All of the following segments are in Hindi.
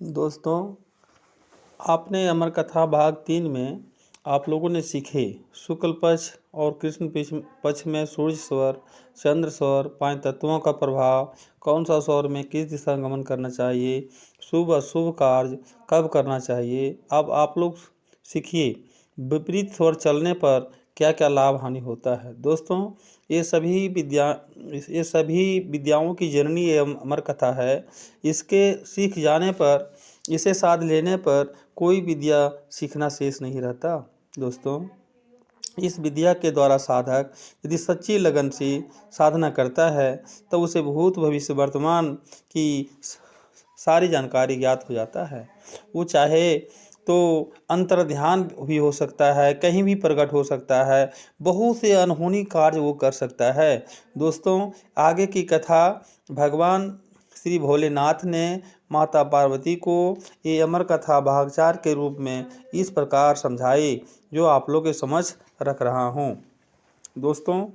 दोस्तों, आपने अमर कथा भाग 3 में आप लोगों ने सीखे शुक्ल पक्ष और कृष्ण पक्ष में सूर्य स्वर, चंद्र स्वर, 5 तत्वों का प्रभाव, कौन सा स्वर में किस दिशा गमन करना चाहिए, शुभ अशुभ कार्य कब करना चाहिए। अब आप लोग सीखिए विपरीत स्वर चलने पर क्या क्या लाभ हानि होता है। दोस्तों, ये सभी विद्याओं की जननी एवं अमर कथा है। इसके सीख जाने पर, इसे साध लेने पर कोई विद्या सीखना शेष नहीं रहता। दोस्तों, इस विद्या के द्वारा साधक यदि सच्ची लगन से साधना करता है तो उसे भूत भविष्य वर्तमान की सारी जानकारी ज्ञात हो जाता है। वो चाहे तो अंतर ध्यान भी हो सकता है, कहीं भी प्रकट हो सकता है, बहुत से अनहोनी कार्य वो कर सकता है। दोस्तों, आगे की कथा भगवान श्री भोलेनाथ ने माता पार्वती को ये अमर कथा भाग 4 के रूप में इस प्रकार समझाई, जो आप लोग के समझ रख रहा हूँ। दोस्तों,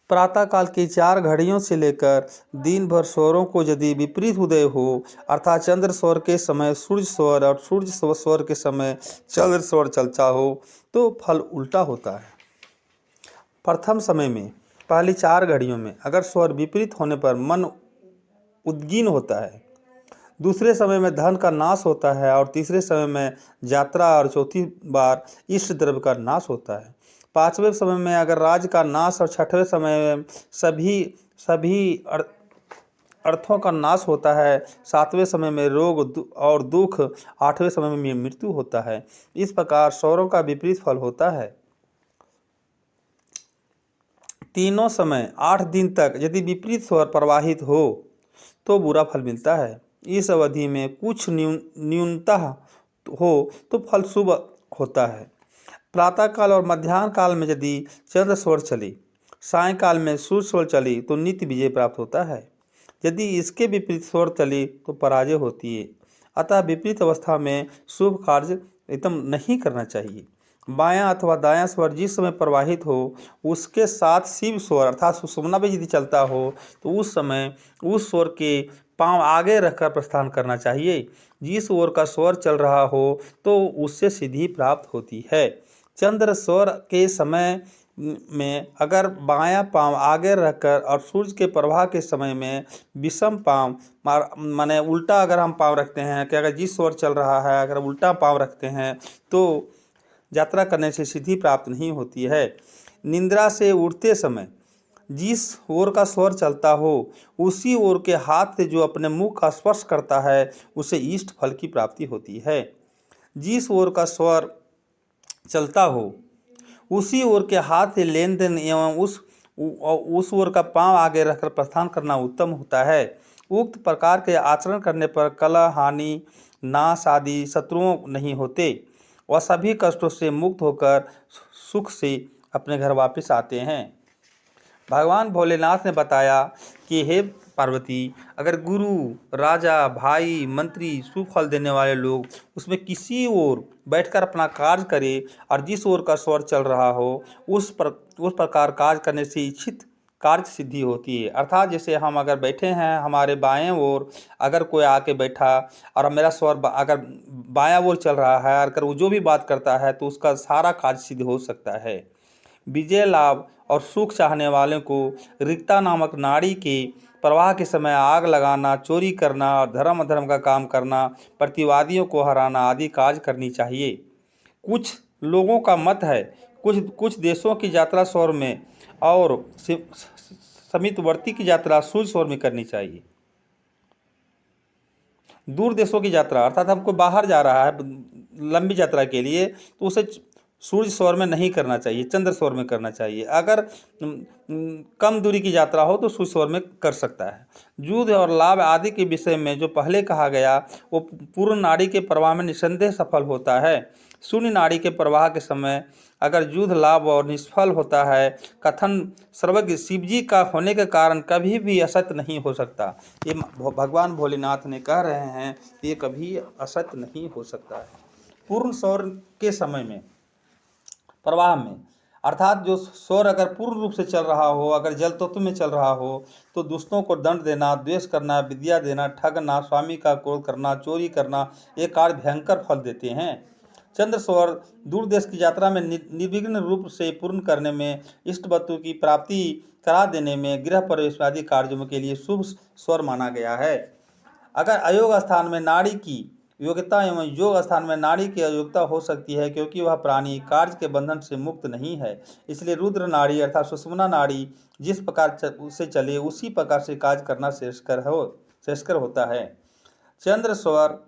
प्रातःकाल की 4 घड़ियों से लेकर दिन भर स्वरों को यदि विपरीत उदय हो, अर्थात चंद्र स्वर के समय सूर्य स्वर और सूर्य स्वर के समय चंद्र स्वर चलता हो, तो फल उल्टा होता है। प्रथम समय में पहली 4 घड़ियों में अगर स्वर विपरीत होने पर मन उद्गीन होता है, दूसरे समय में धन का नाश होता है और तीसरे समय में यात्रा और चौथी बार इष्ट द्रव्य का नाश होता है। 5वें समय में अगर राज का नाश और 6वें समय में सभी अर्थों का नाश होता है। 7वें समय में रोग और दुख, 8वें समय में मृत्यु होता है। इस प्रकार स्वरों का विपरीत फल होता है। तीनों समय 8 दिन तक यदि विपरीत स्वर प्रवाहित हो तो बुरा फल मिलता है। इस अवधि में कुछ न्यूनतः हो तो फल शुभ होता है। प्रातःकाल और मध्याह्न काल में यदि चंद्र स्वर चली, सायंकाल में सूर्य स्वर चली तो नित्य विजय प्राप्त होता है। यदि इसके विपरीत स्वर चली तो पराजय होती है। अतः विपरीत अवस्था में शुभ कार्य एकदम नहीं करना चाहिए। बायां अथवा दायां स्वर जिस समय प्रवाहित हो उसके साथ शिव स्वर अर्थात सुषुम्ना भी यदि चलता हो तो उस समय उस स्वर के पांव आगे रखकर प्रस्थान करना चाहिए। जिस ओर का स्वर चल रहा हो तो उससे सिद्धि प्राप्त होती है। चंद्र स्वर के समय में अगर बायां पांव आगे रखकर और सूर्य के प्रवाह के समय में विषम पांव माने उल्टा अगर हम पांव रखते हैं कि अगर जिस स्वर चल रहा है अगर उल्टा पांव रखते हैं तो यात्रा करने से सिद्धि प्राप्त नहीं होती है। निद्रा से उठते समय जिस ओर का स्वर चलता हो उसी ओर के हाथ से जो अपने मुख का स्पर्श करता है उसे इष्ट फल की प्राप्ति होती है। जिस ओर का स्वर चलता हो उसी ओर के हाथ से लेन देन एवं उस ओर का पांव आगे रखकर प्रस्थान करना उत्तम होता है। उक्त प्रकार के आचरण करने पर कलह, हानि, नाश आदि शत्रुओं नहीं होते। वह सभी कष्टों से मुक्त होकर सुख से अपने घर वापस आते हैं। भगवान भोलेनाथ ने बताया कि हे पार्वती, अगर गुरु, राजा, भाई, मंत्री, सुफल देने वाले लोग उसमें किसी ओर बैठकर अपना कार्य करे और जिस ओर का स्वर चल रहा हो उस प्रकार कार्य करने से इच्छित कार्य सिद्धि होती है। अर्थात जैसे हम अगर बैठे हैं, हमारे बाएं ओर अगर कोई आके बैठा और मेरा स्वर अगर बायां ओर चल रहा है, अगर वो जो भी बात करता है तो उसका सारा कार्य सिद्ध हो सकता है। विजय लाभ और सुख चाहने वाले को रिक्ता नामक नाड़ी के प्रवाह के समय आग लगाना, चोरी करना और धर्म अधर्म का काम करना, प्रतिवादियों को हराना आदि कार्य करनी चाहिए। कुछ लोगों का मत है कुछ देशों की यात्रा स्वर में और समीपवर्ती की यात्रा सूर्य स्वर में करनी चाहिए। दूर देशों की यात्रा अर्थात हमको बाहर जा रहा है लंबी यात्रा के लिए तो उसे सूर्य स्वर में नहीं करना चाहिए, चंद्र स्वर में करना चाहिए। अगर कम दूरी की यात्रा हो तो सूर्य स्वर में कर सकता है। युद्ध और लाभ आदि के विषय में जो पहले कहा गया वो पूर्ण नाड़ी के प्रवाह में निसंदेह सफल होता है। शून्य नाड़ी के प्रवाह के समय अगर युद्ध लाभ और निष्फल होता है, कथन सर्वज्ञ शिवजी का होने के कारण कभी भी असत्य नहीं हो सकता। ये भगवान भोलेनाथ ने कह रहे हैं ये कभी असत्य नहीं हो सकता है। पूर्ण स्वर के समय में प्रवाह में अर्थात जो स्वर अगर पूर्ण रूप से चल रहा हो, अगर जल तत्व में चल रहा हो, तो दुष्टों को दंड देना, द्वेष करना, विद्या देना, ठगना, स्वामी का क्रोध करना, चोरी करना, ये कार्य भयंकर फल देते हैं। चंद्र स्वर दूर देश की यात्रा में निर्विघ्न रूप से पूर्ण करने में, इष्ट वस्तु की प्राप्ति करा देने में, गृह प्रवेश आदि कार्यों के लिए शुभ स्वर माना गया है। अगर अयोग स्थान में नाड़ी की योग्यता एवं योग स्थान में नाड़ी की अयोग्यता हो सकती है, क्योंकि वह प्राणी कार्य के बंधन से मुक्त नहीं है। इसलिए रुद्र नाड़ी अर्थात सुषुम्ना नाड़ी जिस प्रकार से चले उसी प्रकार से कार्य करना श्रेयस्कर होता है। चंद्र स्वर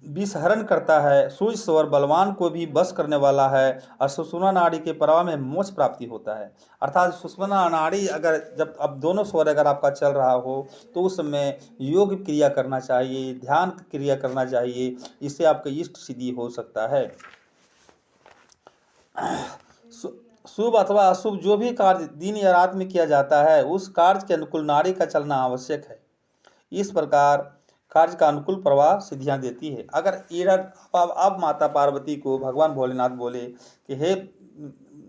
विषहरण करता है, सूर्य स्वर बलवान को भी बस करने वाला है, और सुषुम्ना नाड़ी के प्रभाव में मोक्ष प्राप्ति होता है। अर्थात सुषुम्ना नाड़ी अगर जब अब दोनों स्वर अगर आपका चल रहा हो, तो उस समय योग क्रिया करना चाहिए, ध्यान क्रिया करना चाहिए, इससे आपका इष्ट सिद्धि हो सकता है। शुभ अथवा अशुभ जो भी कार्य दिन या रात में किया जाता है, उस कार्य के अनुकूल नाड़ी का चलना आवश्यक है। इस प्रकार कार्य का अनुकूल प्रवाह सिद्धियां देती है। अगर अब माता पार्वती को भगवान भोलेनाथ बोले कि हे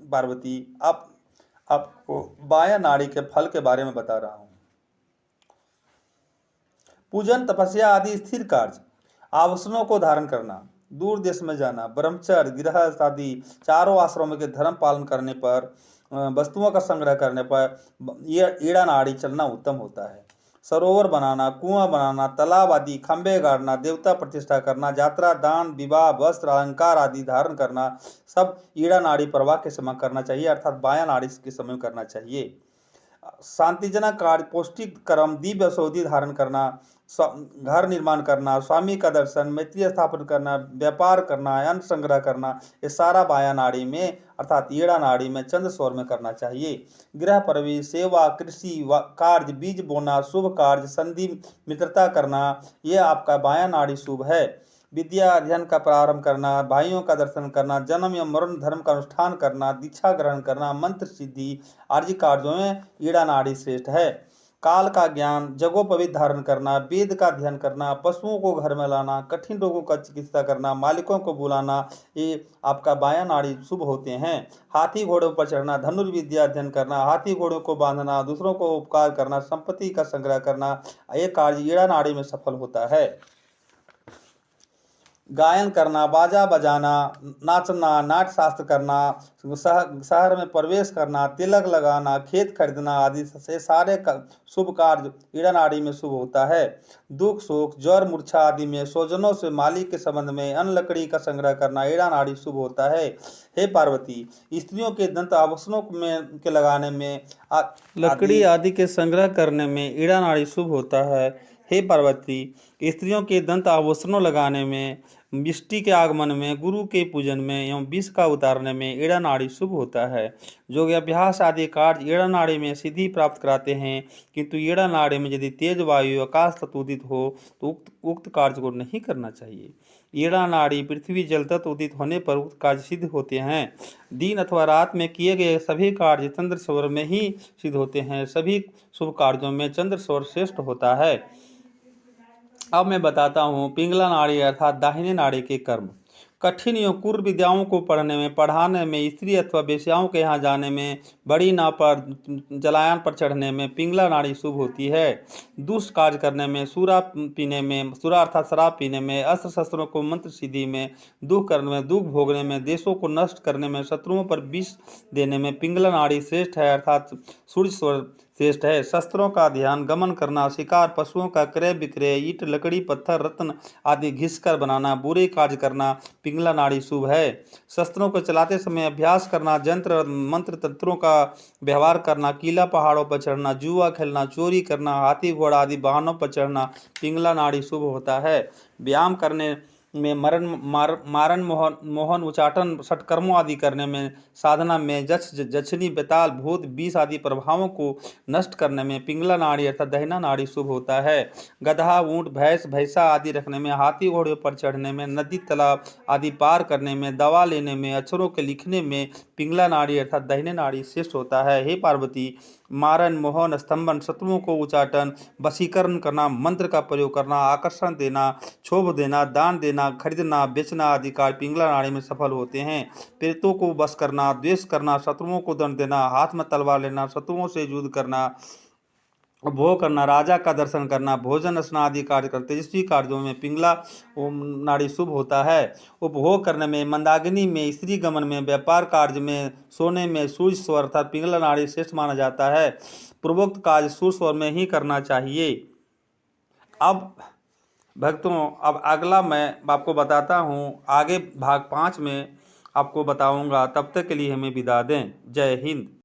पार्वती, आपको बाया नाड़ी के फल के बारे में बता रहा हूं। पूजन, तपस्या आदि स्थिर कार्य, आभूषणों को धारण करना, दूर देश में जाना, ब्रह्मचर्य, गृहस्थ आदि चारों आश्रमों के धर्म पालन करने पर, वस्तुओं का संग्रह करने पर यह ईड़ा नाड़ी चलना उत्तम होता है। सरोवर बनाना, कुआं बनाना, तालाब आदि, खंबे गाड़ना, देवता प्रतिष्ठा करना, यात्रा, दान, विवाह, वस्त्र, अलंकार आदि धारण करना, सब ईड़ा नाड़ी प्रवाह के समय करना चाहिए, अर्थात बाया नाड़ी के समय करना चाहिए। शांतिजनक कार्य, पौष्टिक कर्म, दिव्य औषधि धारण करना, घर निर्माण करना, स्वामी का दर्शन, मैत्री स्थापन करना, व्यापार करना, अन्न संग्रह करना, ये सारा बाया नाड़ी में अर्थात ईड़ा नाड़ी में चंद्र स्वर में करना चाहिए। गृह प्रवेश, सेवा, कृषि कार्य, बीज बोना, शुभ कार्य, संधि, मित्रता करना, ये आपका बाया नाड़ी शुभ है। विद्या अध्ययन का प्रारंभ करना, भाइयों का दर्शन करना, जन्म या मरण धर्म का अनुष्ठान करना, दीक्षा ग्रहण करना, मंत्र सिद्धि आदि कार्यों में ईड़ा नाड़ी श्रेष्ठ है। काल का ज्ञान, जगोपवीत धारण करना, वेद का अध्ययन करना, पशुओं को घर में लाना, कठिन रोगों का चिकित्सा करना, मालिकों को बुलाना, ये आपका बाया नाड़ी शुभ होते हैं। हाथी घोड़ों पर चढ़ना, धनुर्विद्या अध्ययन करना, हाथी घोड़ों को बांधना, दूसरों को उपकार करना, संपत्ति का संग्रह करना, ये कार्य ईड़ा नाड़ी में सफल होता है। गायन करना, बाजा बजाना, नाचना, नाट्य शास्त्र करना, शहर में प्रवेश करना, तिलक लगाना, खेत खरीदना आदि से सारे शुभ कार्य ईड़ा नाड़ी में शुभ होता है। दुख, शोक, ज्वर, मूर्छा आदि में स्वजनों से मालिक के संबंध में अन्न लकड़ी का संग्रह करना ईड़ा नाड़ी शुभ होता है। हे पार्वती, स्त्रियों के दंत आभूषणों में के लगाने में, लकड़ी आदि के संग्रह करने में ईड़ा नाड़ी शुभ होता है। हे पार्वती, स्त्रियों के दंत आभूषणों लगाने में, विष्टि के आगमन में, गुरु के पूजन में एवं विष का उतारने में ईड़ा नाड़ी शुभ होता है। योग अभ्यास आदि कार्य ईड़ा नाड़ी में सिद्धि प्राप्त कराते हैं, किंतु ईड़ा नाड़ी में यदि तेज वायु आकाश तत्व उदित हो तो उक्त कार्य को नहीं करना चाहिए। ईड़ा नाड़ी पृथ्वी जल तत्व उदित होने पर उक्त कार्य सिद्ध होते हैं। दिन अथवा रात में किए गए सभी कार्य चंद्र स्वर में ही सिद्ध होते हैं। सभी शुभ कार्यों में चंद्र स्वर श्रेष्ठ होता है। अब मैं बताता हूँ पिंगला नाड़ी अर्थात दाहिने नाड़ी के कर्म। कठिन एवं क्रूर विद्याओं को पढ़ने में, पढ़ाने में, स्त्री अथवा वेश्याओं के यहाँ जाने में, बड़ी नाव पर जलायन पर चढ़ने में पिंगला नाड़ी शुभ होती है। दुष्ट कार्य करने में, सूरा पीने में, सूरा अर्थात शराब पीने में, अस्त्र शस्त्रों को मंत्र सिद्धि में, दुख करने में, दुख भोगने में, देशों को नष्ट करने में, शत्रुओं पर विष देने में पिंगला नाड़ी श्रेष्ठ है, अर्थात सूर्य स्वर श्रेष्ठ है। शस्त्रों का ध्यान गमन करना, शिकार, पशुओं का क्रय विक्रय, ईंट, लकड़ी, पत्थर, रत्न आदि घिसकर बनाना, बुरे कार्य करना पिंगला नाड़ी शुभ है। शस्त्रों को चलाते समय अभ्यास करना, यंत्र मंत्र तंत्रों का व्यवहार करना, किला पहाड़ों पर चढ़ना, जुआ खेलना, चोरी करना, हाथी घोड़ा आदि वाहनों पर चढ़ना पिंगला नाड़ी शुभ होता है। व्यायाम करने में, मारन मोहन उच्चाटन षटकर्मों आदि करने में, साधना में, जछनी, बेताल, भूत, विष आदि प्रभावों को नष्ट करने में पिंगला नाड़ी अर्थात दहिना नाड़ी शुभ होता है। गधा, ऊंट, भैंस, भैंसा आदि रखने में, हाथी घोड़े पर चढ़ने में, नदी तालाब आदि पार करने में, दवा लेने में, अक्षरों के लिखने में पिंगला नाड़ी अर्थात दहिने नाड़ी श्रेष्ठ होता है। हे पार्वती, मारन, मोहन, स्तंभन, शत्रुओं को उचाटन, वशीकरण करना, मंत्र का प्रयोग करना, आकर्षण देना, क्षोभ देना, दान देना, खरीदना, बेचना आदि कार्य पिंगला नाड़ी में सफल होते हैं। प्रेतों को वश करना, द्वेष करना, शत्रुओं को दंड देना, हाथ में तलवार लेना, शत्रुओं से युद्ध करना, उपभोग करना, राजा का दर्शन करना, भोजन स्नान आदि कार्य करते तेजस्वी कार्यों में पिंगला नाड़ी शुभ होता है। उपभोग करने में, मंदाग्नि में, स्त्री गमन में, व्यापार कार्य में, सोने में सूर्य स्वर अर्थात पिंगला नाड़ी श्रेष्ठ माना जाता है। पूर्वोक्त कार्य सूर्य स्वर में ही करना चाहिए। अब भक्तों, अब अगला मैं आपको बताता हूँ, आगे भाग 5 में आपको बताऊंगा। तब तक के लिए हमें विदा दें। जय हिंद।